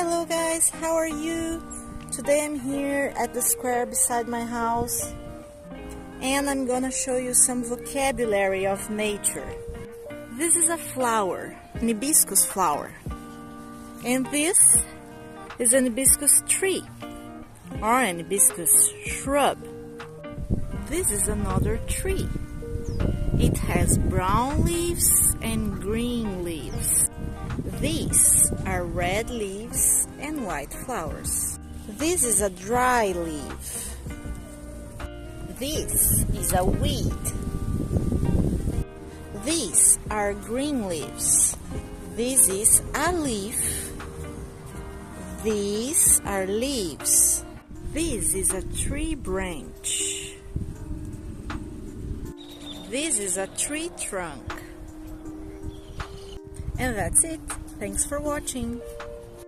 Hello guys, how are you? Today I'm here at the square beside my house and I'm gonna show you some vocabulary of nature. This is a flower, an hibiscus flower, and this is an hibiscus tree or an hibiscus shrub. This is another tree. It has brown leaves and green leaves. These are red leaves and white flowers. This is a dry leaf. This is a weed. These are green leaves. This is a leaf. These are leaves. This is a tree branch. This is a tree trunk. And that's it. Thanks for watching.